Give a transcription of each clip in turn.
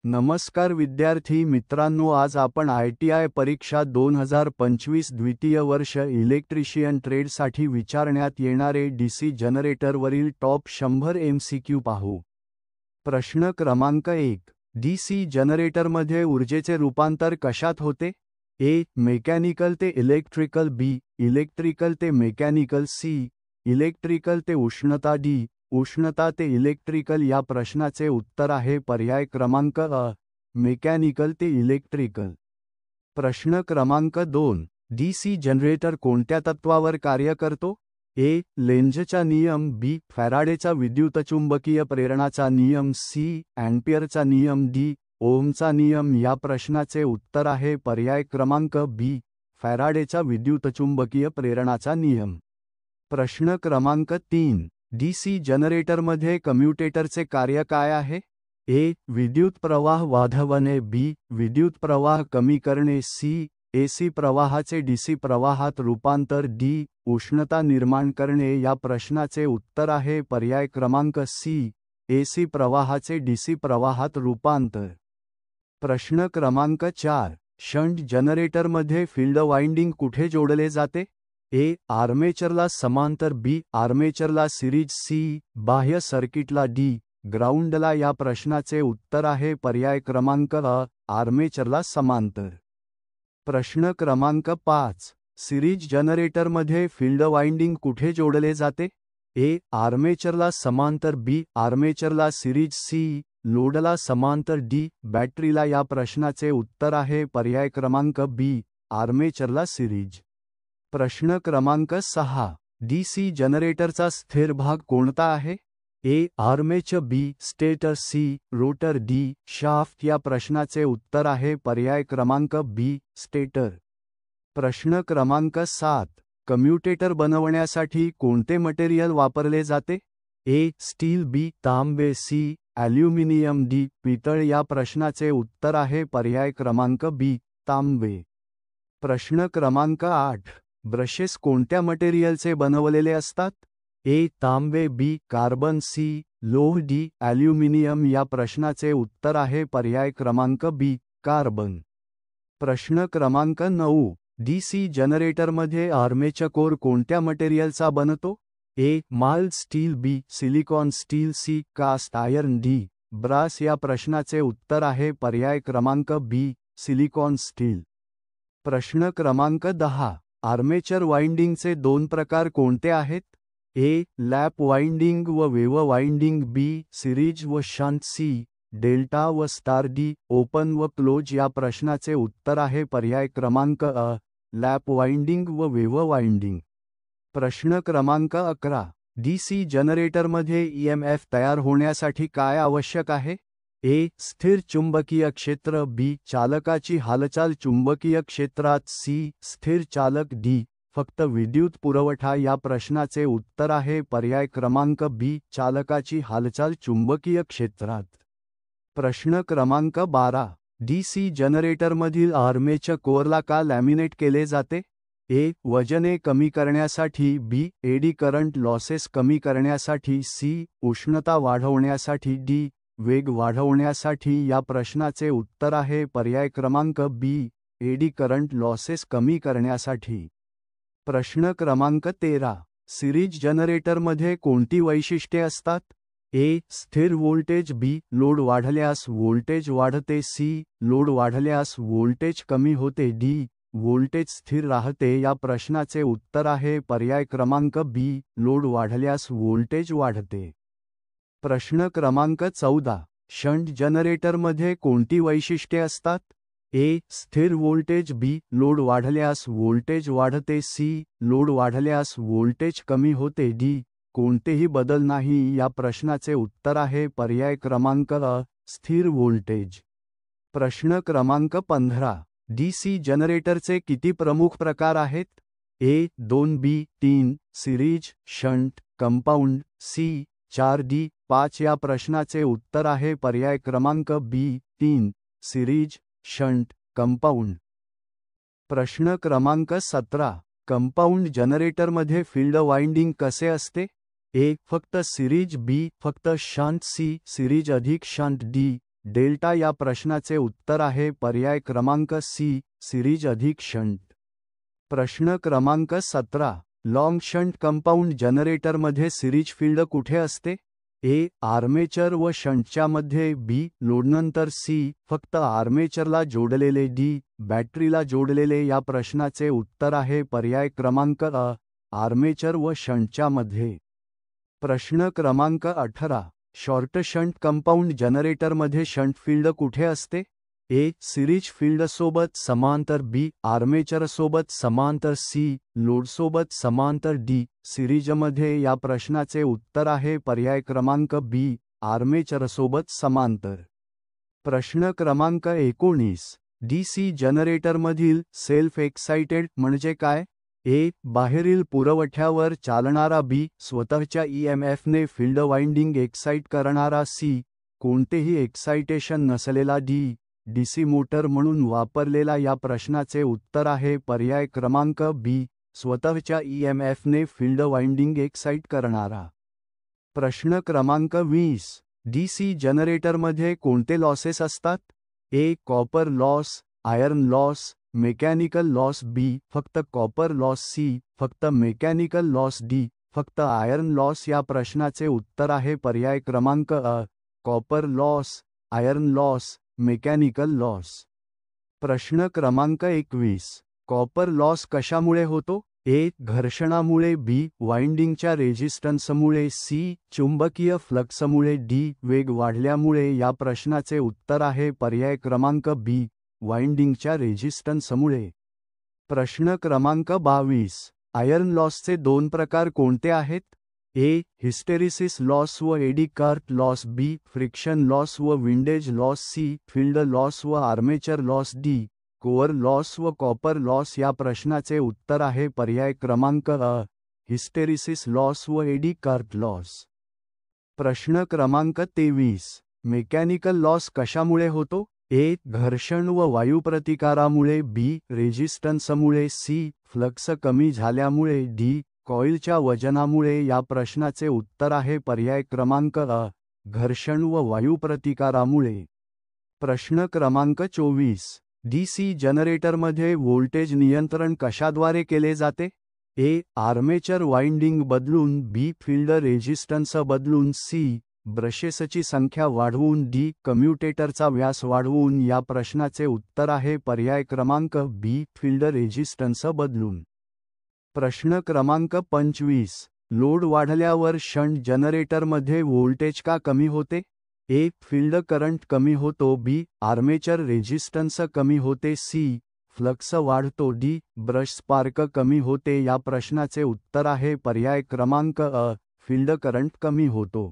नमस्कार विद्यार्थी मित्रांनो, आज आपण ITI परीक्षा 2025 द्वितीय वर्ष इलेक्ट्रिशियन ट्रेडसाठी विचारण्यात येणारे DC जनरेटरवरील टॉप 100 MCQ पाहू. प्रश्न क्रमांक 1. DC जनरेटरमध्ये ऊर्जेचे रूपांतर कशात होते? A. मेकॅनिकल ते इलेक्ट्रिकल. B. इलेक्ट्रिकल ते मेकॅनिकल. C. इलेक्ट्रिकल ते उष्णता. D. उष्णता ते इलेक्ट्रिकल. या प्रश्नाचे उत्तर आहे पर्याय क्रमांक अ. मेकॅनिकल ते इलेक्ट्रिकल. प्रश्न क्रमांक 2. DC जनरेटर कोणत्या तत्वावर कार्य करतो? A. लेंझचा नियम. B. फॅराडेचा विद्युतचुंबकीय प्रेरणाचा नियम. C. अँपिअरचा नियम. D. ओहमचा नियम. या प्रश्नाचे उत्तर आहे पर्याय क्रमांक B. फॅराडेचा विद्युतचुंबकीय प्रेरणाचा नियम. प्रश्न क्रमांक 3. DC जनरेटरमध्ये कम्युटेटरचे कार्य काय आहे? A. विद्युत प्रवाह वाढवणे. B. विद्युत प्रवाह कमी करणे. C. AC प्रवाहाचे DC प्रवाहात रूपांतर. D. उष्णता निर्माण करणे. या प्रश्नाचे उत्तर आहे पर्याय क्रमांक C. AC प्रवाहाचे DC प्रवाहात रूपांतर. प्रश्न क्रमांक 4. शंट जनरेटरमध्ये फील्ड वाइंडिंग कुठे जोडले जाते? A. आर्मेचरला समांतर. B. आर्मेचरला सिरीज. C. बाह्य सर्किटला. D. ग्राउंडला. या प्रश्नाचे उत्तर आहे पर्याय क्रमांक अ. आर्मेचरला समांतर. प्रश्न क्रमांक 5. सिरीज जनरेटरमध्ये फील्ड वाइंडिंग कुठे जोडले जाते? A. आर्मेचरला समांतर. B. आर्मेचरला सिरीज. C. लोडला समांतर. D. बॅटरीला. या प्रश्नाचे उत्तर आहे पर्याय क्रमांक B. आर्मेचरला सिरीज. प्रश्न क्रमांक 6. DC जनरेटरचा स्थिर भाग कोणता आहे? A. Armature. B. Stator. C. Rotor. D. Shaft. या प्रश्नाचे उत्तर आहे पर्याय क्रमांक B. स्टेटर. प्रश्न क्रमांक 7. कम्युटेटर बनवण्यासाठी कोणते मटेरियल वापरले जाते? A. Steel. B. Tambe. C. Aluminium. D. पितळ. या प्रश्नाचे उत्तर आहे पर्याय क्रमांक B. तांबे. प्रश्न क्रमांक 8. ब्रशेस कोणत्या मटेरियलचे बनवलेले असतात? A. Tambe. B. Carbon. C. लोह. D. ॲल्युमिनियम. या प्रश्नाचे उत्तर आहे पर्याय क्रमांक B. कार्बन. प्रश्न क्रमांक 9. DC जनरेटरमध्ये आर्मेचर कोर कोणत्या मटेरियलचा बनतो? A. Mild steel. B. Silicon steel. C. Cast iron. D. Brass. या प्रश्नाचे उत्तर आहे पर्याय क्रमांक B. Silicon steel. प्रश्न क्रमांक 10. आर्मेचर वाइंडिंगचे 2 प्रकार कोणते आहेत? A. लॅप वाइंडिंग व वेव्ह वाइंडिंग. B. सिरीज व शंट. C. डेल्टा व स्टार. D. ओपन व क्लोज. या प्रश्नाचे उत्तर आहे पर्याय क्रमांक अ. लॅप वाइंडिंग व वेव्ह वाइंडिंग. प्रश्न क्रमांक 11. DC जनरेटरमध्ये EMF तयार होण्यासाठी काय आवश्यक आहे? A. स्थिर चुंबकीय क्षेत्र. B. चालकाची हालचाल चुंबकीय क्षेत्रात. C. स्थिर चालक. D. फक्त विद्युत पुरवठा. या प्रश्नाचे उत्तर आहे पर्याय क्रमांक B. चालकाची हालचाल चुंबकीय क्षेत्रात. प्रश्न क्रमांक 12. DC जनरेटरमधील आर्मेचर कोअरला का लॅमिनेट केले जाते? A. वजने कमी करण्यासाठी. B. एडी करंट लॉसेस कमी करण्यासाठी. C. उष्णता वाढवण्यासाठी. D. वेग वाढवण्यासाठी. या प्रश्नाचे उत्तर आहे पर्याय क्रमांक B. एडी करंट लॉसेस कमी करण्यासाठी. प्रश्न क्रमांक 13. सिरीज जनरेटरमध्ये कोणती वैशिष्ट्ये असतात? A. स्थिर व्होल्टेज. B. लोड वाढल्यास व्होल्टेज वाढते. C. लोड वाढल्यास व्होल्टेज कमी होते. D. व्होल्टेज स्थिर राहते. या प्रश्नाचे उत्तर आहे पर्याय क्रमांक B. लोड वाढल्यास व्होल्टेज वाढते. प्रश्न क्रमांक 14. शंट जनरेटरमध्ये कोणती वैशिष्ट्ये असतात? A. स्थिर व्होल्टेज. B. लोड वाढल्यास व्होल्टेज वाढते. C. लोड वाढल्यास व्होल्टेज कमी होते. D. कोणतेही बदल नाही. या प्रश्नाचे उत्तर आहे पर्याय क्रमांक अ. स्थिर व्होल्टेज. प्रश्न क्रमांक 15. DC जनरेटरचे किती प्रमुख प्रकार आहेत? A. 2. B. 3. Series. Shunt. Compound. C. 4. D. 5. या प्रश्नाचे उत्तर आहे पर्याय क्रमांक B. 3. सिरीज. शंट. कंपाऊंड. प्रश्न क्रमांक 17. कंपाऊंड जनरेटरमध्ये फील्ड वाइंडिंग कसे असते? A. फक्त सिरीज. B. फक्त शंट. C. सिरीज अधिक शंट. D. डेल्टा या प्रश्नाचे उत्तर आहे पर्याय क्रमांक सी सिरीज अधिक शंट. प्रश्न क्रमांक 17. लॉंग शंट कंपाऊंड जनरेटरमध्ये सिरीज फील्ड कुठे असते? ए. आर्मेचर व शंटच्या मध्ये. बी. लोडनंतर. सी. फक्त आर्मेचरला जोडलेले. डी. बॅटरीला जोडलेले. या प्रश्नाचे उत्तर आहे पर्याय क्रमांक अ. आर्मेचर व शंटच्या मध्ये. प्रश्न क्रमांक 18. शॉर्ट शंट कंपाऊंड जनरेटरमध्ये शंट फील्ड कुठे असते? ए. सिरीज फील्डसोबत समांतर. बी. आर्मेचरसोबत समांतर. सी. लोडसोबत समांतर. डी. सिरीजमध्ये. या प्रश्नाचे उत्तर आहे पर्याय क्रमांक बी. आर्मेचरसोबत समांतर. प्रश्न क्रमांक 19. डीसी जनरेटरमधील सेल्फ एक्साइटेड म्हणजे काय? ए. बाहेरील पुरवठ्यावर चालणारा. बी. स्वतःच्या ईएमएफने फील्ड वाइंडिंग एक्साइट करणारा. सी. कोणतेही एक्साइटेशन नसलेला. डी. डीसी मोटर म्हणून वापरलेला. या प्रश्नाचे उत्तर आहे पर्याय क्रमांक बी. स्वतःच्या ईएमएफने फील्ड वाइंडिंग एक्साइट करणारा. प्रश्न क्रमांक 20. डीसी जनरेटरमध्ये कोणते लॉसेस असतात? A. Copper loss. Iron loss. Mechanical loss. B. फक्त कॉपर लॉस. सी. फक्त मेकॅनिकल लॉस. डी. फक्त आयर्न लॉस. या प्रश्नाचे उत्तर आहे पर्याय क्रमांक अ. Copper loss, iron loss, mechanical loss. प्रश्न क्रमांक 21. कॉपर लॉस कशामुळे होतो? ए. घर्षणामुळे. बी. वाइंडिंगच्या रेझिस्टन्समुळे. सी. चुंबकीय फ्लक्समुळे. डी. वेग वाढल्यामुळे. या प्रश्नाचे उत्तर आहे पर्याय क्रमांक बी. वाइंडिंगच्या रेझिस्टन्समुळे. प्रश्न क्रमांक 22. आयर्न लॉसचे दोन प्रकार कोणते आहेत? ए. हिस्टेरिसिस लॉस व eddy current loss. B. Friction loss व windage loss. C. Field loss व armature loss. D. Core loss व कॉपर लॉस. या प्रश्नाचे उत्तर आहे पर्याय क्रमांक अ. हिस्टेरिसिस लॉस व एडी करंट लॉस. प्रश्न क्रमांक 23. मेकॅनिकल लॉस कशामुळे होतो? ए. घर्षण व वायुप्रतिकारामुळे. बी. रेझिस्टन्समुळे. सी. फ्लक्स कमी झाल्यामुळे. डी. कॉइलच्या वजनामुळे. या प्रश्नाचे उत्तर आहे पर्याय क्रमांक अ. घर्षण व वायुप्रतिकारामुळे. प्रश्न क्रमांक 24. डीसी जनरेटरमध्ये व्होल्टेज नियंत्रण कशाद्वारे केले जाते? ए. आर्मेचर वाइंडिंग बदलून. बी. फील्ड रेझिस्टन्स बदलून. सी. ब्रशेसची संख्या वाढवून. डी. कम्युटेटरचा व्यास वाढवून. या प्रश्नाचे उत्तर आहे पर्याय क्रमांक बी. फील्ड रेझिस्टन्स बदलून. प्रश्न क्रमांक 25. लोड वाढल्यावर शंट जनरेटरमध्ये व्होल्टेज का कमी होते? ए. फील्ड करंट कमी होतो. बी. आर्मेचर रेझिस्टन्स कमी होते. सी. फ्लक्स वाढतो. डी. ब्रश स्पार्क कमी होते. या प्रश्नाचे उत्तर आहे पर्याय क्रमांक अ. फील्ड करंट कमी होतो.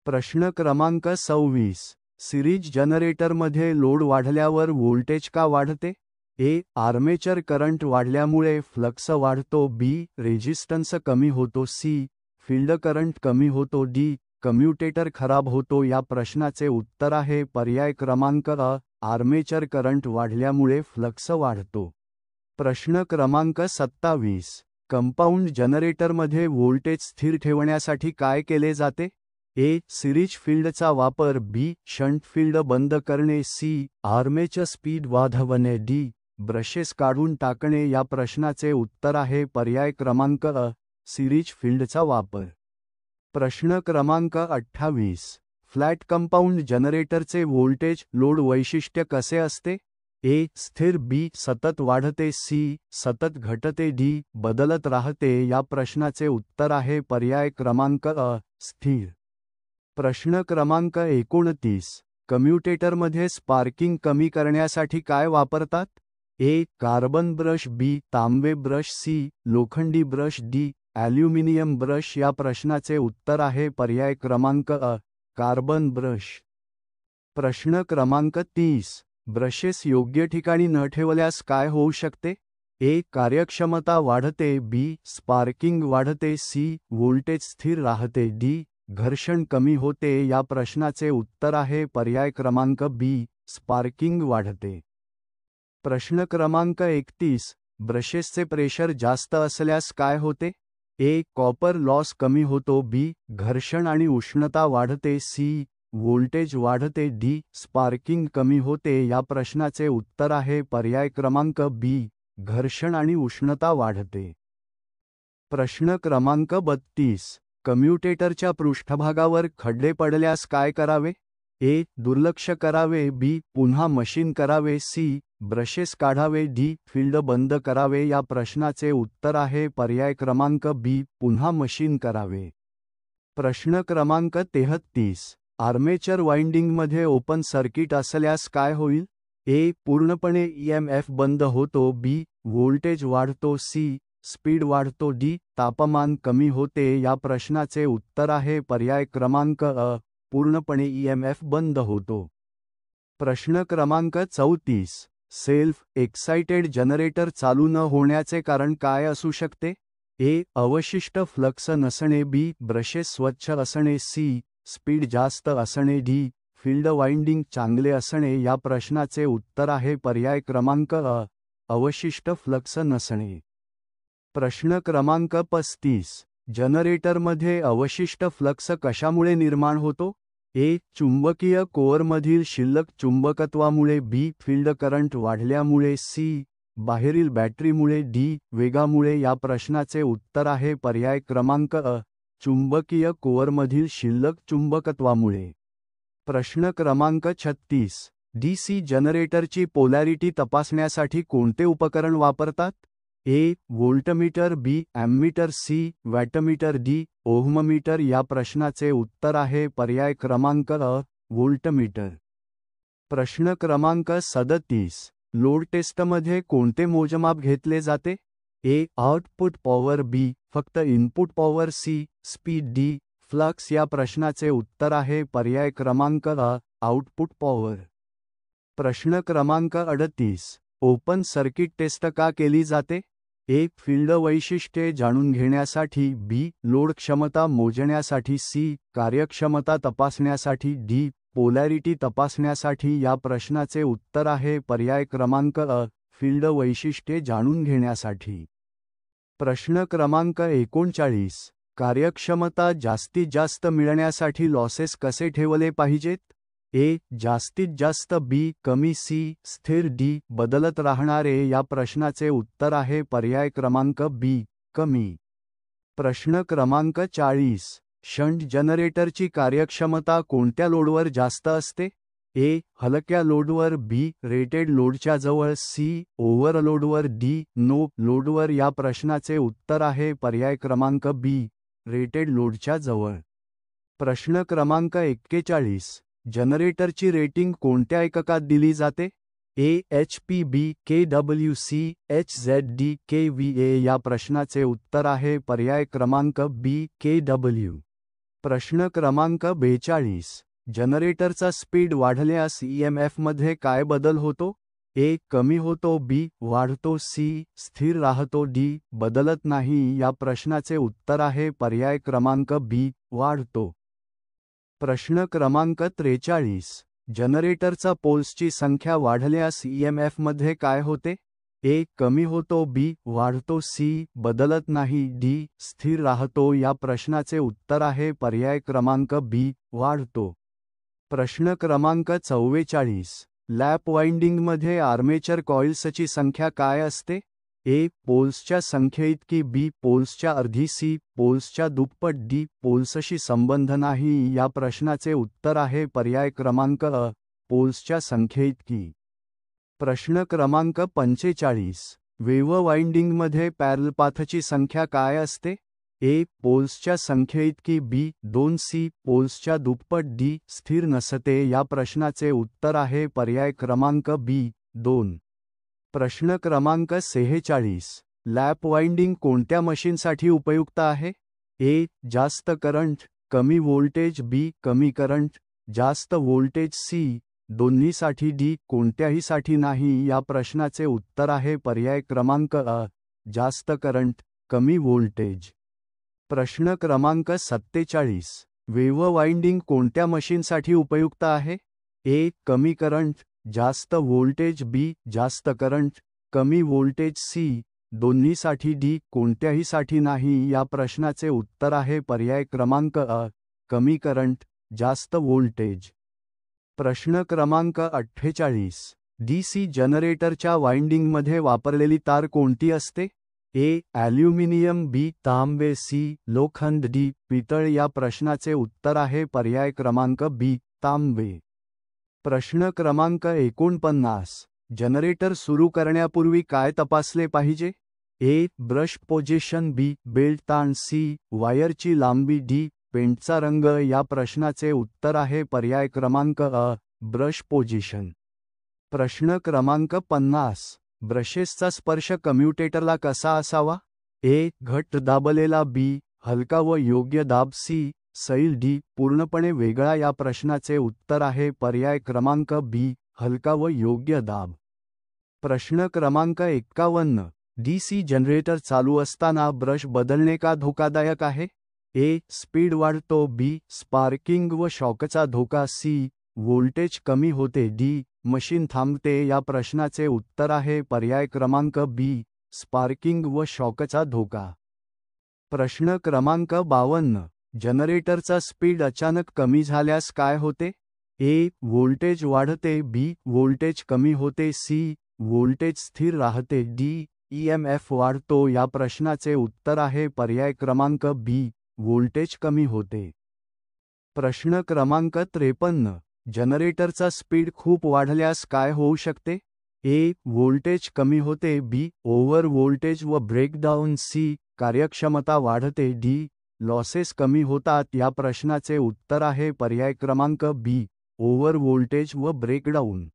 प्रश्न क्रमांक 26. सिरीज जनरेटरमध्ये लोड वाढल्यावर व्होल्टेज का वाढते? ए. आर्मेचर करंट वाढल्यामुळे फ्लक्स वाढतो. बी. रेझिस्टन्स कमी होतो. सी. फील्ड करंट कमी होतो. डी. कम्युटेटर खराब होतो. या प्रश्नाचे उत्तर आहे पर्याय क्रमांक अ. आर्मेचर करंट वाढल्यामुळे फ्लक्स वाढतो. प्रश्न क्रमांक 27. कंपाऊंड जनरेटरमध्ये व्होल्टेज स्थिर ठेवण्यासाठी काय केले जाते? ए. सिरीज फील्डचा वापर. बी. शंट फील्ड बंद करणे. सी. आर्मेचर स्पीड वाढवणे. डी. ब्रशेस काढून टाकणे. या प्रश्नाचे उत्तर आहे पर्याय क्रमांक अ. सिरीज फील्डचा वापर. प्रश्न क्रमांक 28. फ्लॅट कंपाऊंड जनरेटरचे व्होल्टेज लोड वैशिष्ट्य कसे असते? ए. स्थिर. बी. सतत वाढते. सी. सतत घटते. डी. बदलत राहते. या प्रश्नाचे उत्तर आहे पर्याय क्रमांक अ. स्थिर. प्रश्न क्रमांक 29. कम्युटेटरमध्ये स्पार्किंग कमी करण्यासाठी काय वापरतात? ए. Carbon brush. बी. तांबे ब्रश. सी. लोखंडी ब्रश. डी. Aluminium brush. या प्रश्नाचे उत्तर आहे पर्याय क्रमांक अ. Carbon brush. प्रश्न क्रमांक 30. ब्रशेस योग्य ठिकाणी न ठेवल्यास काय होऊ शकते? ए. कार्यक्षमता वाढते. बी. स्पार्किंग वाढते. सी. व्होल्टेज स्थिर राहते. डी. घर्षण कमी होते. या प्रश्नाचे उत्तर आहे पर्याय क्रमांक बी. स्पार्किंग वाढते. प्रश्न क्रमांक 31. ब्रशेसचे प्रेशर जास्त असल्यास काय होते? ए. कॉपर लॉस कमी होतो. बी. घर्षण आणि उष्णता वाढते. सी. व्होल्टेज वाढते, डी स्पार्किंग कमी होते. या प्रश्नाचे उत्तर आहे पर्याय क्रमांक बी, घर्षण आणि उष्णता वाढते. प्रश्न क्रमांक 32. कम्युटेटरच्या पृष्ठभागावर खड्डे पडल्यास काय करावे? ए. दुर्लक्ष करावे, बी. पुन्हा मशीन करावे, सी. ब्रशेस काढावे, डी. फील्ड बंद करावे. या प्रश्नाचे उत्तर आहे पर्याय क्रमांक बी, पुन्हा मशीन करावे. प्रश्न क्रमांक 33. आर्मेचर वाइंडिंगमध्ये ओपन सर्किट असल्यास काय होईल? ए. पूर्णपणे EMF बंद होतो, बी. व्होल्टेज वाढतो, सी. स्पीड वाढतो, डी. तापमान कमी होते. या प्रश्नाचे उत्तर आहे पर्याय क्रमांक अ, पूर्णपणे EMF बंद होतो. प्रश्न क्रमांक 34. सेल्फ एक्साइटेड जनरेटर चालू न होण्याचे कारण काय असू शकते? ए. अवशिष्ट फ्लक्स नसणे, बी. ब्रशेस स्वच्छ असणे, सी. स्पीड जास्त असणे, डी. फील्ड वाइंडिंग चांगले असणे. या प्रश्नाचे उत्तर आहे पर्याय क्रमांक अ, अवशिष्ट फ्लक्स नसणे. प्रश्न क्रमांक 35. जनरेटरमध्ये अवशिष्ट फ्लक्स कशामुळे निर्माण होतो? ए. चुंबकीय कोअरमधील शिल्लक चुंबकत्वामुळे, बी. फील्ड करंट वाढल्यामुळे, सी. बाहेरील बॅटरीमुळे, डी. वेगामुळे. या प्रश्नाचे उत्तर आहे पर्याय क्रमांक अ, चुंबकीय कोअरमधील शिल्लक चुंबकत्वामुळे. प्रश्न क्रमांक 36. DC जनरेटरची पोलॅरिटी तपासण्यासाठी कोणते उपकरण वापरतात? ए. व्होल्टमीटर, बी. ॲम्मीटर, सी. Wattmeter, D. ओहममीटर. या प्रश्नाचे उत्तर आहे पर्याय क्रमांक अ, व्होल्टमीटर. प्रश्न क्रमांक 37. लोड टेस्टमध्ये कोणते मोजमाप घेतले जाते? ए. Output power, B. फक्त input power, C. Speed, D. Flux. या प्रश्नाचे उत्तर आहे पर्याय क्रमांक अ, आउटपुट पॉवर. प्रश्न क्रमांक 38. ओपन सर्किट टेस्ट का केली जाते? ए. फील्ड वैशिष्ट्ये जाणून घेण्यासाठी, बी. लोड क्षमता मोजण्यासाठी, सी. कार्यक्षमता तपासण्यासाठी, डी. पोलॅरिटी तपासण्यासाठी. या प्रश्नाचे उत्तर आहे पर्याय क्रमांक अ, फील्ड वैशिष्ट्ये जाणून घेण्यासाठी. प्रश्न क्रमांक 39. कार्यक्षमता जास्तीत जास्त मिळण्यासाठी लॉसेस कसे ठेवले पाहिजेत? ए. जास्तीत जास्त, बी. कमी, सी. स्थिर, डी. बदलत राहणारे. या प्रश्नाचे उत्तर आहे पर्याय क्रमांक बी, कमी. प्रश्न क्रमांक 40. शंट जनरेटरची कार्यक्षमता कोणत्या लोडवर जास्त असते? ए. हलक्या लोडवर, बी. रेटेड लोडच्या जवळ, सी. ओव्हरलोडवर, डी. नो लोडवर. या प्रश्नाचे उत्तर आहे पर्याय क्रमांक बी, रेटेड लोडच्या जवळ. प्रश्न क्रमांक 41. जनरेटरची रेटिंग कोणत्या एककात दिली जाते? ए. HP, बी. kW, HZD, kVA. या प्रश्नाचे उत्तर आहे पर्याय क्रमांक बी, kW. प्रश्न क्रमांक 42. जनरेटरचा स्पीड वाढल्यास EMF मध्ये काय बदल होतो? ए. कमी होतो, बी. वाढतो, सी. स्थिर राहतो, डी. बदलत नाही. या प्रश्नाचे उत्तर आहे पर्याय क्रमांक बी, वाढतो. प्रश्न क्रमांक 43. जनरेटरचा पोल्सची संख्या वाढल्यास EMF मध्ये काय होते? ए. कमी होतो, बी. वाढतो, सी. बदलत नाही, डी. स्थिर राहतो. या प्रश्नाचे उत्तर आहे पर्याय क्रमांक बी, वाढतो. प्रश्न क्रमांक 44. लॅप वाइंडिंगमध्ये आर्मेचर कॉइल्सची संख्या काय असते? ए. पोल्सच्या संख्येइतकी, बी. पोल्सच्या अर्धी, सी. पोल्सच्या दुप्पट, डी. पोल्सशी संबंध नाही. या प्रश्नाचे उत्तर आहे पर्याय क्रमांक अ, पोल्सच्या संख्येइतकी. प्रश्न क्रमांक 45. वेव्ह वाइंडिंगमध्ये पॅरल पाथची संख्या काय असते? ए. पोल्सच्या संख्येइतकी, बी. 2, सी. पोल्सच्या दुप्पट, डी. स्थिर नसते. या प्रश्नाचे उत्तर आहे पर्याय क्रमांक बी, 2. प्रश्न क्रमांक 46. लॅप वाइंडिंग कोणत्या मशीनसाठी उपयुक्त आहे? ए. जास्त करंट, कमी व्होल्टेज, बी. कमी करंट, जास्त व्होल्टेज, सी. दोन्हीसाठी, डी. कोणत्याहीसाठी नाही. या प्रश्नाचे उत्तर आहे पर्याय क्रमांक अ, जास्त करंट, कमी व्होल्टेज. प्रश्न क्रमांक 47. वेव्ह वाइंडिंग कोणत्या मशीनसाठी उपयुक्त आहे? ए. कमी करंट, जास्त व्होल्टेज, बी. जास्त करंट, कमी व्होल्टेज, सी. दोन्हीसाठी, डी. कोणत्याहीसाठी नाही. या प्रश्नाचे उत्तर आहे पर्याय क्रमांक अ, कमी करंट, जास्त व्होल्टेज. प्रश्न क्रमांक 48. डीसी जनरेटरच्या वाइंडिंगमध्ये वापरलेली तार कोणती असते? ए. ॲल्युमिनियम, बी. तांबे, सी. लोखंड, डी. पितळ. या प्रश्नाचे उत्तर आहे पर्याय क्रमांक बी. तांबे. प्रश्न क्रमांक 49. जनरेटर सुरू करण्यापूर्वी काय तपासले पाहिजे? ए. ब्रश पोझिशन, बी. बेल्ट ताण, सी. वायरची लांबी, डी. पेंटचा रंग. या प्रश्नाचे उत्तर आहे पर्याय क्रमांक अ. Brush position. प्रश्न क्रमांक 50. ब्रशेसचा स्पर्श कम्युटेटरला कसा असावा? ए. घट्ट दाबलेला, बी. हलका व योग्य दाब, सी. सैल, डी. पूर्णपणे वेगळा. या प्रश्नाचे उत्तर आहे पर्याय क्रमांक बी. हलका व योग्य दाब. प्रश्न क्रमांक 51. डीसी जनरेटर चालू असताना ब्रश बदलणे का धोकादायक आहे? ए. स्पीड वाढतो, बी. स्पार्किंग व शॉकचा धोका, सी. व्होल्टेज कमी होते, डी. मशीन थांबते. या प्रश्नाचे उत्तर आहे पर्याय क्रमांक बी. स्पार्किंग व शॉकचा धोका. प्रश्न क्रमांक 52. जनरेटरचा स्पीड अचानक कमी झाल्यास काय होते? ए. व्होल्टेज वाढते, बी. व्होल्टेज कमी होते, सी. व्होल्टेज स्थिर राहते, डी. ईएमएफ वाढतो. या प्रश्नाचे उत्तर आहे पर्याय क्रमांक बी. व्होल्टेज कमी होते. प्रश्न क्रमांक 53. जनरेटरचा स्पीड खूप वाढल्यास काय होऊ शकते? ए. व्होल्टेज कमी होते, बी. ओव्हर व्होल्टेज व ब्रेकडाऊन, सी. कार्यक्षमता वाढते, डी. लॉसेस कमी होतात. या प्रश्नाचे उत्तर आहे पर्याय क्रमांक बी. ओव्हर व्होल्टेज व ब्रेकडाऊन.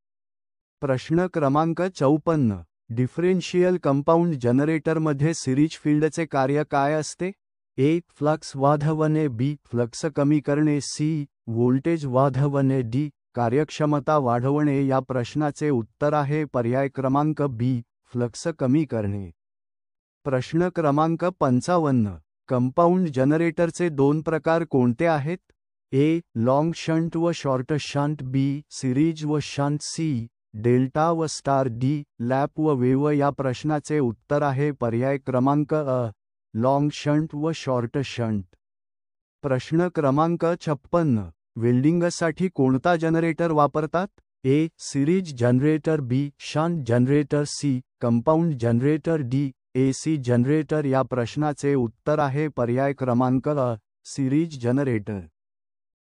प्रश्न क्रमांक 54. डिफरेन्शियल कंपाऊंड जनरेटरमध्ये सिरीज फील्डचे कार्य काय असते? ए. फ्लक्स वाढवणे, बी. फ्लक्स कमी करणे, सी. व्होल्टेज वाढवणे, डी. कार्यक्षमता वाढवणे. या प्रश्नाचे उत्तर आहे पर्याय क्रमांक बी. फ्लक्स कमी करणे. प्रश्न क्रमांक 55. कंपाऊंड जनरेटरचे दोन प्रकार कोणते आहेत? ए. लॉंग शंट व शॉर्ट शंट, बी. सिरीज व शंट, सी. डेल्टा व स्टार, डी. लॅप व वेव्ह. या प्रश्नाचे उत्तर आहे पर्याय क्रमांक अ. लॉंग शंट व शॉर्ट शंट. प्रश्न क्रमांक 56. वेल्डिंगसाठी कोणता जनरेटर वापरतात? A. Series generator, B. Shunt generator, C. Compound generator, D. AC generator. या प्रश्नाचे उत्तर आहे पर्याय क्रमांक अ. Series generator.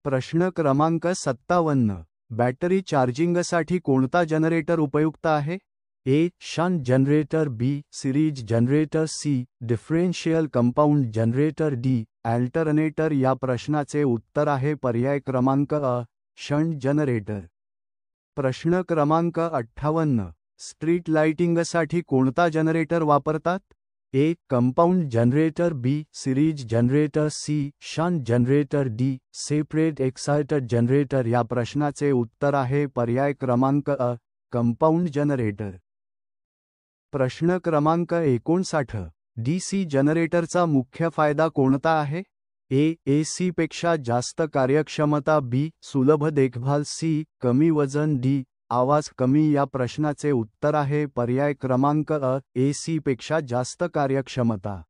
प्रश्न क्रमांक 57. बॅटरी चार्जिंगसाठी कोणता जनरेटर उपयुक्त आहे? A. Shunt generator, B. Series generator, C. Differential compound generator, D. Alternator. या प्रश्नाचे उत्तर आहे पर्याय क्रमांक अ. Shunt generator. प्रश्न क्रमांक 58. स्ट्रीट लाइटिंगसाठी कोणता जनरेटर वापरतात? A. Compound generator, B. Series generator, C. Shunt generator, D. Separate excited generator. या प्रश्नाचे उत्तर आहे पर्याय क्रमांक अ. Compound generator. प्रश्न क्रमांक 59. डीसी जनरेटरचा मुख्य फायदा कोणता आहे? ए. एसीपेक्षा जास्त कार्यक्षमता, बी. सुलभ देखभाल, सी. कमी वजन, डी. आवाज कमी. या प्रश्नाचे उत्तर आहे पर्याय क्रमांक अ. एसीपेक्षा जास्त कार्यक्षमता.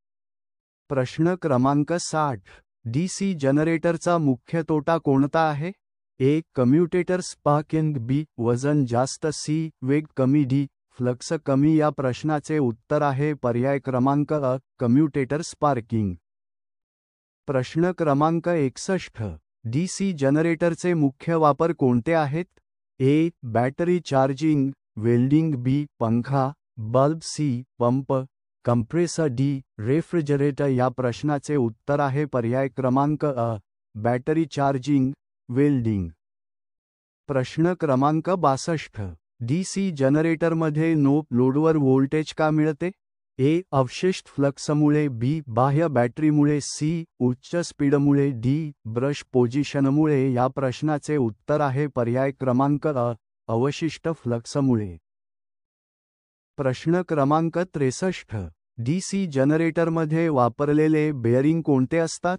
प्रश्न क्रमांक 60. डीसी जनरेटरचा मुख्य तोटा कोणता आहे? ए. कम्युटेटर स्पार्किंग, बी. वजन जास्त, सी. वेग कमी, डी. फ्लक्स कमी. या प्रश्नाचे उत्तर आहे पर्याय क्रमांक अ. Commutator sparking. प्रश्न क्रमांक 61. डीसी जनरेटरचे मुख्य वापर कोणते आहेत? A. Battery charging, welding, B. पंखा, bulb, C. Pump, compressor, D. Refrigerator. या प्रश्नाचे उत्तर आहे पर्याय क्रमांक अ. Battery charging, welding. प्रश्न क्रमांक 62. डीसी जनरेटरमध्ये नो लोडवर व्होल्टेज का मिळते? ए. अवशिष्ट फ्लक्समुळे, बी. बाह्य बॅटरीमुळे, सी. उच्च स्पीडमुळे, डी. ब्रश पोझिशनमुळे. या प्रश्नाचे उत्तर आहे पर्याय क्रमांक अ. अवशिष्ट फ्लक्समुळे. प्रश्न क्रमांक 63. डीसी जनरेटरमध्ये वापरलेले बेअरिंग कोणते असतात?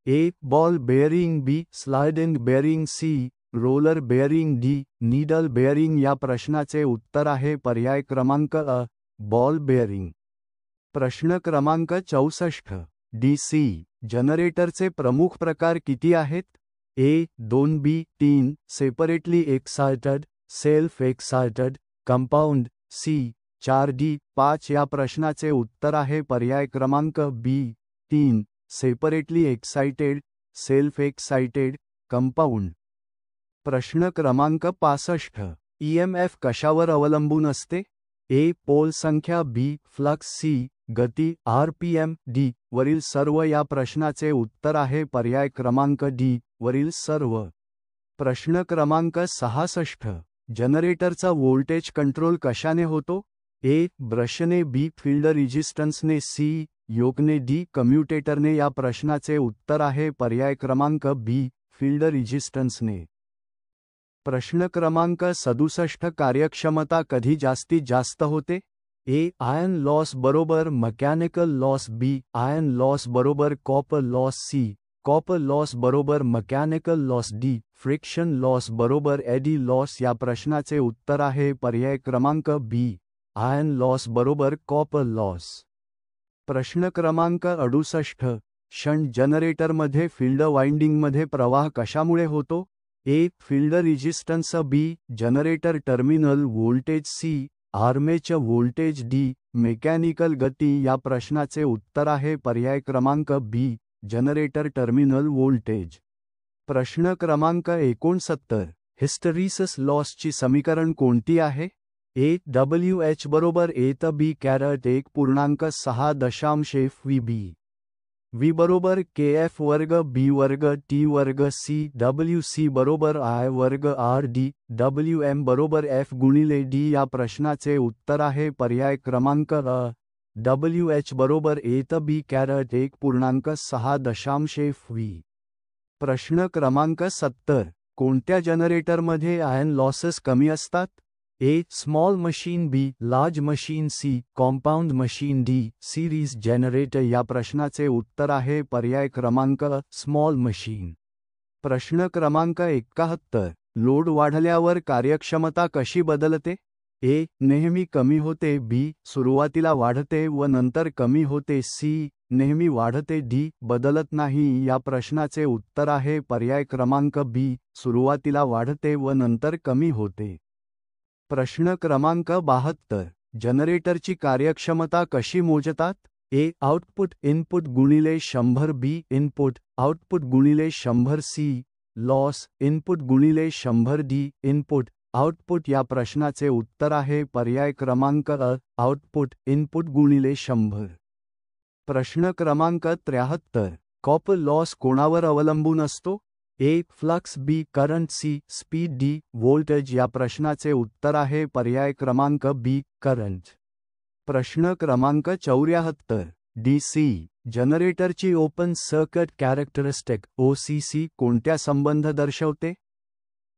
A. Ball bearing, B. Sliding bearing, C. Roller bearing, D. Needle bearing. या प्रश्नाचे उत्तर आहे पर्याय क्रमांक अ. Ball bearing. प्रश्न क्रमांक 64. डीसी जनरेटरचे प्रमुख प्रकार किती आहेत? A 2B 3 separately excited self excited compound C 4D 5 या प्रश्नाचे उत्तर आहे पर्याय क्रमांक B 3 separately excited self excited compound. प्रश्न क्रमांक 65 EMF कशावर अवलंबून असते? ए पोल संख्या बी फ्लक्स सी गती RPM डी वरील सर्व या प्रश्नाचे उत्तर आहे पर्याय क्रमांक डी वरील सर्व. प्रश्न क्रमांक 66 जनरेटरचा व्होल्टेज कंट्रोल कशाने होतो? ए ब्रशने बी फील्ड रेझिस्टन्सने सी योकने डी कम्युटेटरने या प्रश्नाचे उत्तर आहे पर्याय क्रमांक बी फील्ड रेझिस्टन्सने. प्रश्न क्रमांक 67 कार्यक्षमता कधी जास्तीत जास्त होते? ए आयर्न लॉस बरोबर mechanical loss B iron loss बरोबर copper loss C copper loss बरोबर mechanical loss D friction loss बरोबर एडी लॉस या प्रश्नाचे उत्तर आहे पर्याय क्रमांक बी आयर्न लॉस बरोबर कॉपर लॉस. प्रश्न क्रमांक 68 शंट जनरेटरमध्ये फील्ड वाइंडिंगमध्ये प्रवाह कशामुळे होतो? A field resistance B generator terminal voltage C armature voltage D mechanical गती या प्रश्नाचे उत्तर आहे पर्याय क्रमांक बी जनरेटर टर्मिनल व्होल्टेज. प्रश्न क्रमांक 69 हिस्टरीसिस लॉसची समीकरण कोणती आहे? ए WH बरोबर ए त बी कॅरट 1.6 FVB V बरोबर KF वर्ग B वर्ग T वर्ग C WC बरोबर I वर्ग RD WM बरोबर F गुणिले D या प्रश्नाचे उत्तर आहे पर्याय क्रमांक अ. WH बरोबर ए त बी कॅरट 1.6 FV. प्रश्न क्रमांक 70 कोणत्या जनरेटरमध्ये आयर्न लॉसेस कमी असतात? A small machine B large machine C compound machine D series generator या प्रश्नाचे उत्तर आहे पर्याय क्रमांक स्मॉल मशीन. प्रश्न क्रमांक 71 लोड वाढल्यावर कार्यक्षमता कशी बदलते? ए नेहमी कमी होते बी सुरुवातीला वाढते व नंतर कमी होते सी नेहमी वाढते डी बदलत नाही या प्रश्नाचे उत्तर आहे पर्याय क्रमांक बी सुरुवातीला वाढते व नंतर कमी होते. प्रश्न क्रमांक 72 जनरेटरची कार्यक्षमता कशी मोजतात? ए आउटपुट इनपुट गुणिले 100 बी इनपुट आउटपुट गुणिले 100 सी लॉस इनपुट गुणिले 100 डी इनपुट आउटपुट या प्रश्नाचे उत्तर आहे पर्याय क्रमांक अ आउटपुट इनपुट गुणिले 100. प्रश्न क्रमांक 73 कॉपर लॉस कोणावर अवलंबून असतो? A flux B current C speed D voltage या प्रश्नाचे उत्तर आहे पर्याय क्रमांक बी करंट. प्रश्न क्रमांक 74 DC जनरेटरची ओपन सर्किट कॅरेक्टरिस्टिक OCC कोणत्या संबंध दर्शवते?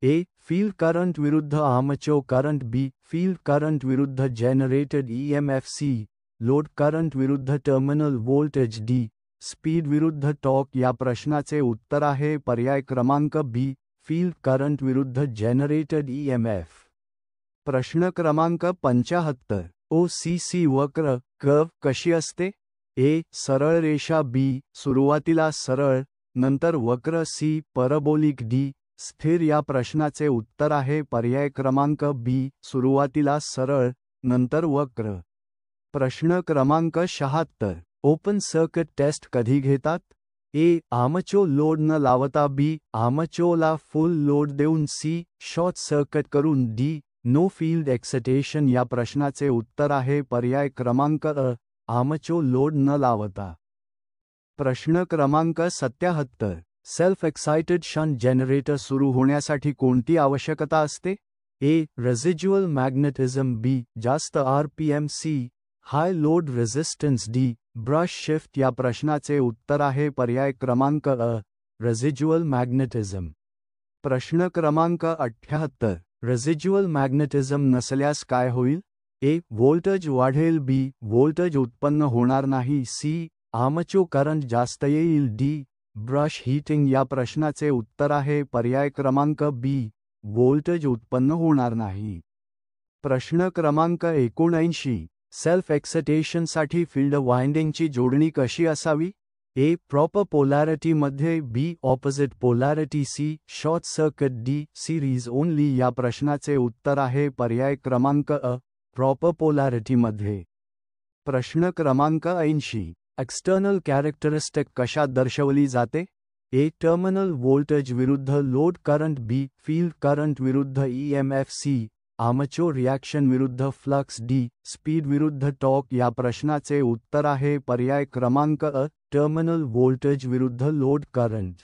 ए फील्ड करंट विरुद्ध armature current B field current विरुद्ध generated EMF C load current विरुद्ध टर्मिनल व्होल्टेज डी स्पीड विरुद्ध टॉर्क या प्रश्नाचे उत्तर आहे पर्याय क्रमांक बी फील्ड करंट विरुद्ध जनरेटेड EMF. प्रश्न क्रमांक 75 OCC वक्र कर्व कशी असते? ए सरळ रेषा बी सुरुवातीला सरळ नंतर वक्र सी पॅराबोलिक डी स्थिर या प्रश्नाचे उत्तर आहे पर्याय क्रमांक बी सुरुवातीला सरळ नंतर वक्र. प्रश्न क्रमांक 76 ओपन सर्किट टेस्ट कधी घेतात? ए आर्मेचर लोड न लावता बी आर्मेचरला फुल लोड देऊन सी शॉर्ट सर्किट करून डी नो फील्ड एक्साइटेशन या प्रश्नाचे उत्तर आहे पर्याय क्रमांक अ आर्मेचर लोड न लावता. प्रश्न क्रमांक 77 सेल्फ एक्साइटेड शंट जनरेटर सुरू होण्यासाठी कोणती आवश्यकता असते? ए रेसिड्युअल मॅग्नेटिझम बी जास्त RPM C high load resistance D brush shift या प्रश्नाचे उत्तर आहे पर्याय क्रमांक अ रेसिड्युअल मॅग्नेटिझम. प्रश्न क्रमांक 78 रेसिड्युअल मॅग्नेटिझम नसल्यास काय होईल? ए व्होल्टेज वाढेल बी व्होल्टेज उत्पन्न होणार नाही सी आर्मेचर करंट जास्त येईल डी ब्रश हीटिंग या प्रश्नाचे उत्तर आहे पर्याय क्रमांक बी व्होल्टेज उत्पन्न होणार नाही. प्रश्न क्रमांक 79 सेल्फ एक्साइटेशनसाठी फील्ड वाइंडिंगची जोडणी कशी असावी? ए प्रॉपर पोलॅरिटी मध्ये, B opposite polarity, C short circuit, D series only. या प्रश्नाचे उत्तर आहे पर्याय क्रमांक अ प्रॉपर पोलॅरिटी मध्ये. प्रश्न क्रमांक 80. एक्सटर्नल कॅरेक्टरिस्टिक कशात दर्शवली जाते? ए टर्मिनल व्होल्टेज विरुद्ध load current, B field current विरुद्ध ईएमएफ, सी आर्मेचर रिॲक्शन विरुद्ध फ्लक्स, डी स्पीड विरुद्ध टॉर्क. या प्रश्नाचे उत्तर आहे पर्याय क्रमांक अ टर्मिनल व्होल्टेज विरुद्ध लोड करंट.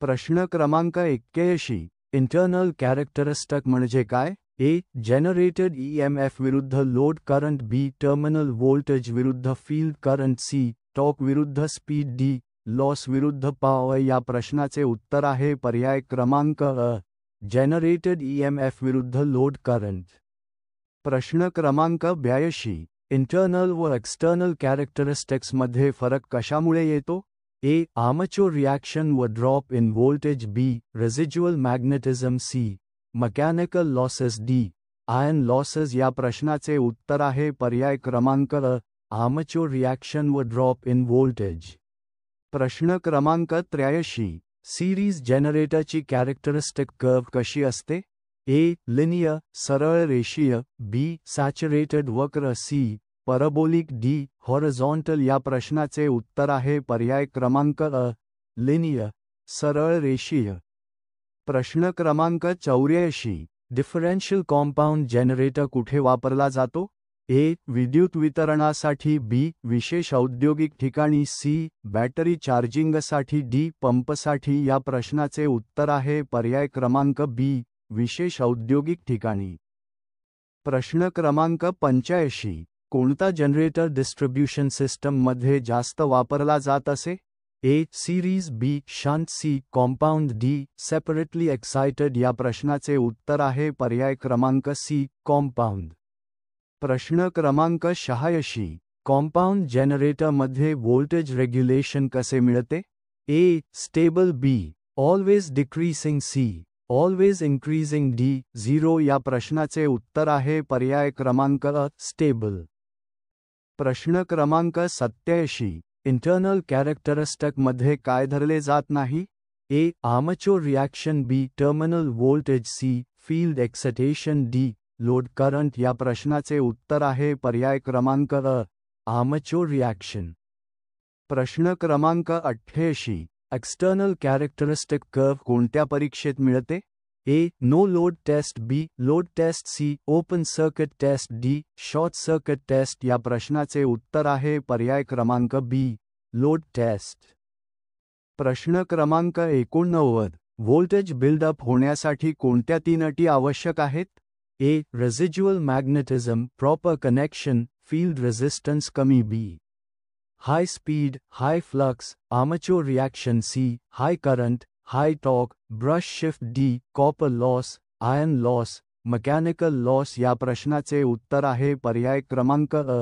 प्रश्न क्रमांक 81. इंटरनल कॅरेक्टरिस्टिक म्हणजे काय? ए जनरेटेड ईएमएफ विरुद्ध लोड करंट, बी टर्मिनल व्होल्टेज विरुद्ध फील्ड करंट, सी टॉर्क विरुद्ध स्पीड, डी लॉस विरुद्ध पॉवर. या प्रश्नाचे उत्तर आहे पर्याय क्रमांक अ जनरेटेड ईएमएफ विरुद्ध लोड करंट. प्रश्न क्रमांक 82. इंटरनल व एक्सटर्नल कॅरेक्टरिस्टिक्समध्ये फरक कशामुळे येतो? ए आर्मेचर रिॲक्शन व drop in voltage, B residual magnetism, C mechanical losses, D iron losses. या प्रश्नाचे उत्तर आहे पर्याय क्रमांक अ आर्मेचर रिॲक्शन व ड्रॉप इन व्होल्टेज. प्रश्न क्रमांक 83. सिरीज जनरेटरची कॅरेक्टरिस्टिक कर्व कशी असते? ए लिनियर सरळ रेषीय, बी सॅच्युरेटेड वक्र, सी पॅराबोलिक, डी हॉरिझॉन्टल. या प्रश्नाचे उत्तर आहे पर्याय क्रमांक अ लिनियर सरळ रेषीय. प्रश्न क्रमांक 84. डिफरन्शियल कॉम्पाऊंड जनरेटर कुठे वापरला जातो? ए विद्युत वितरणासाठी, बी विशेष औद्योगिक ठिकाणी, सी बॅटरी चार्जिंगसाठी, डी पंपसाठी. या प्रश्नाचे उत्तर आहे पर्याय क्रमांक बी विशेष औद्योगिक ठिकाणी. प्रश्न क्रमांक 85. कोणता जनरेटर डिस्ट्रीब्यूशन सिस्टममध्ये जास्त वापरला जात असे? A series, B shunt, C compound, D separately excited. या प्रश्नाचे उत्तर आहे पर्याय क्रमांक सी कॉम्पाऊंड. प्रश्न क्रमांक 86. कॉम्पाऊंड जनरेटरमध्ये व्होल्टेज रेग्युलेशन कसे मिळते? A stable, B always decreasing, C always increasing, D 0. या प्रश्नाचे उत्तर आहे पर्याय क्रमांक अ स्टेबल. प्रश्न क्रमांक 87. इंटरनल कॅरेक्टरिस्टिकमध्ये काय धरले जात नाही? A armature reaction, B terminal voltage, C field excitation, D load current. या प्रश्नाचे उत्तर आहे पर्याय क्रमांक अ आर्मेचर रिॲक्शन. प्रश्न क्रमांक 88. एक्सटर्नल कॅरेक्टरिस्टिक कर्व कोणत्या परीक्षेत मिळते? A no load test, B load test, C open circuit test, D short circuit test. या प्रश्नाचे उत्तर आहे पर्याय क्रमांक बी लोड टेस्ट. प्रश्न क्रमांक 89. व्होल्टेज बिल्डअप होण्यासाठी कोणत्या 3 अटी आवश्यक आहेत? A residual magnetism, proper connection, field resistance कमी, B high speed, high flux, armature reaction, C high current, high torque, brush shift, D copper loss, iron loss, mechanical loss. या प्रश्नाचे उत्तर आहे पर्याय क्रमांक अ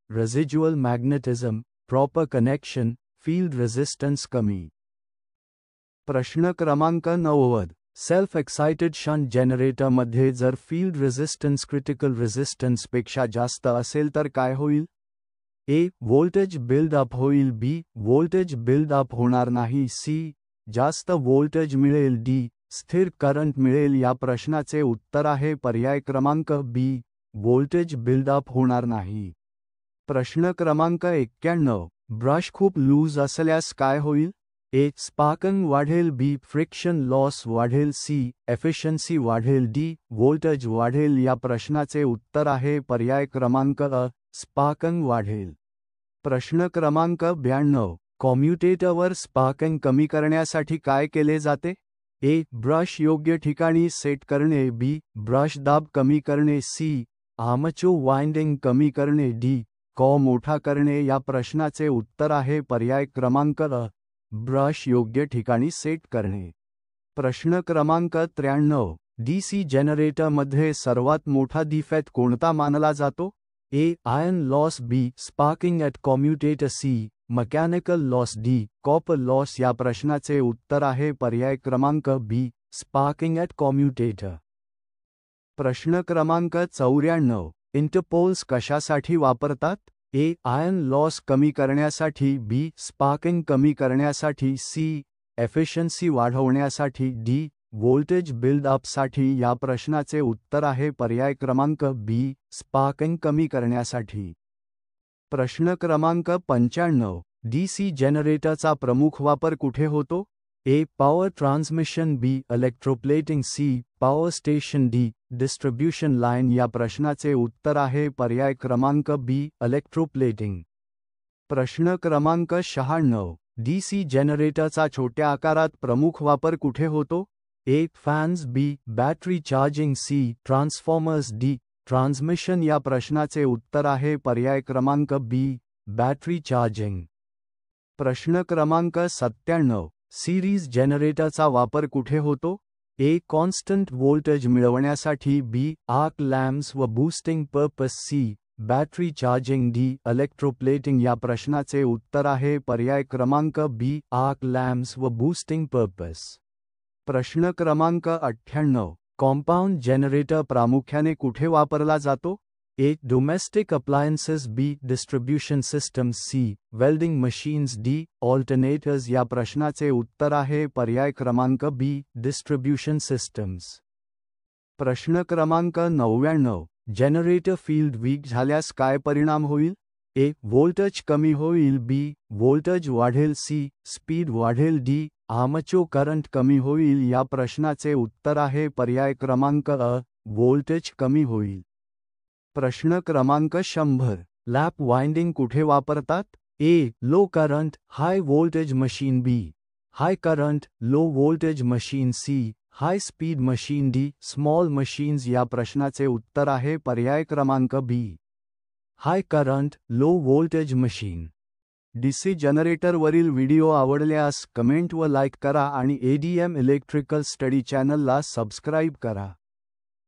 residual magnetism, proper connection, field resistance कमी. प्रश्न क्रमांक 90. सेल्फ एक्साइटेड शंट जनरेटरमध्ये जर फील्ड रेझिस्टन्स क्रिटिकल रेझिस्टन्सपेक्षा जास्त असेल तर काय होईल? ए व्होल्टेज बिल्डअप होईल, बी व्होल्टेज बिल्डअप होणार नाही, सी जास्त व्होल्टेज मिळेल, डी स्थिर करंट मिळेल. या प्रश्नाचे उत्तर आहे पर्याय क्रमांक बी व्होल्टेज बिल्डअप होणार नाही. प्रश्न क्रमांक 91. ब्रश खूप लूज असल्यास काय होईल? ए स्पार्किंग वाढेल, बी फ्रिक्शन लॉस वाढेल, सी एफिशियन्सी वाढेल, डी व्होल्टेज वाढेल. या प्रश्नाचे उत्तर आहे पर्याय क्रमांक अ स्पार्किंग वाढेल. प्रश्न क्रमांक 92. कॉम्युटेटरवर स्पार्किंग कमी करण्यासाठी काय केले जाते? ए ब्रश योग्य ठिकाणी सेट करणे, बी ब्रश दाब कमी करणे, सी आर्मेचर वाइंडिंग कमी करणे, डी कॉ मोठा करणे. या प्रश्नाचे उत्तर आहे पर्याय क्रमांक अ ब्रश योग्य ठिकाणी सेट करणे. प्रश्न क्रमांक 93. डीसी जनरेटरमध्ये सर्वात मोठा डिफेक्ट कोणता मानला जातो? A iron loss, B sparking at commutator, C mechanical loss, D copper loss. या प्रश्नाचे उत्तर आहे पर्याय क्रमांक बी स्पार्किंग ॲट कॉम्युटेटर. प्रश्न क्रमांक 94. इंटरपोल्स कशासाठी वापरतात? ए. आयन लॉस कमी करण्यासाठी, बी. स्पार्किंग कमी करण्यासाठी, सी. एफिशियन्सी वाढवण्यासाठी, डी. व्होल्टेज बिल्डअपसाठी. या प्रश्नाचे उत्तर आहे पर्याय क्रमांक बी. स्पार्किंग कमी करण्यासाठी. प्रश्न क्रमांक 95. डीसी जनरेटरचा प्रमुख वापर कुठे होतो? A. Power transmission, B. Electroplating, C. Power station, D. Distribution line. या प्रश्नाचे उत्तर आहे पर्याय क्रमांक बी. इलेक्ट्रोप्लेटिंग. प्रश्न क्रमांक 96. डीसी जनरेटरचा छोट्या आकारात प्रमुख वापर कुठे होतो? A. Fans, B. Battery charging, C. Transformers, D. Transmission. या प्रश्नाचे उत्तर आहे पर्याय क्रमांक बी. Battery charging. प्रश्न क्रमांक 97. सिरीज जनरेटरचा वापर कुठे होतो? ए. कॉन्स्टंट व्होल्टेज मिळवण्यासाठी, बी. आर्क लॅम्प्स व boosting purpose, C. Battery charging, D. Electroplating. या प्रश्नाचे उत्तर आहे पर्याय क्रमांक बी. आर्क लॅम्प्स व बूस्टिंग पर्पस. प्रश्न क्रमांक 98. कॉम्पाउंड जनरेटर प्रामुख्याने कुठे वापरला जातो? A. Domestic appliances, B. Distribution systems, C. Welding machines, D. Alternators. या प्रश्नाचे उत्तर आहे पर्याय क्रमांक बी. Distribution systems. प्रश्न क्रमांक 99. जनरेटर फील्ड वीक झाल्यास काय परिणाम होईल? ए. व्होल्टेज कमी होईल, बी. व्होल्टेज वाढेल, सी. स्पीड वाढेल, डी. आर्मेचर करंट कमी होईल. या प्रश्नाचे उत्तर आहे पर्याय क्रमांक अ. व्होल्टेज कमी होईल. प्रश्न क्रमांक 100. लॅप वाइंडिंग कुठे वापरतात? A. Low current, high voltage machine, B. High current, low voltage machine, C. High speed machine, D. Small machines. या प्रश्नाचे उत्तर आहे पर्याय क्रमांक बी. High current, low voltage machine. DC जनरेटरवरील व्हिडिओ आवडल्यास कमेंट व लाईक करा आणि एडीएम इलेक्ट्रिकल स्टडी चॅनलला सबस्क्राईब करा.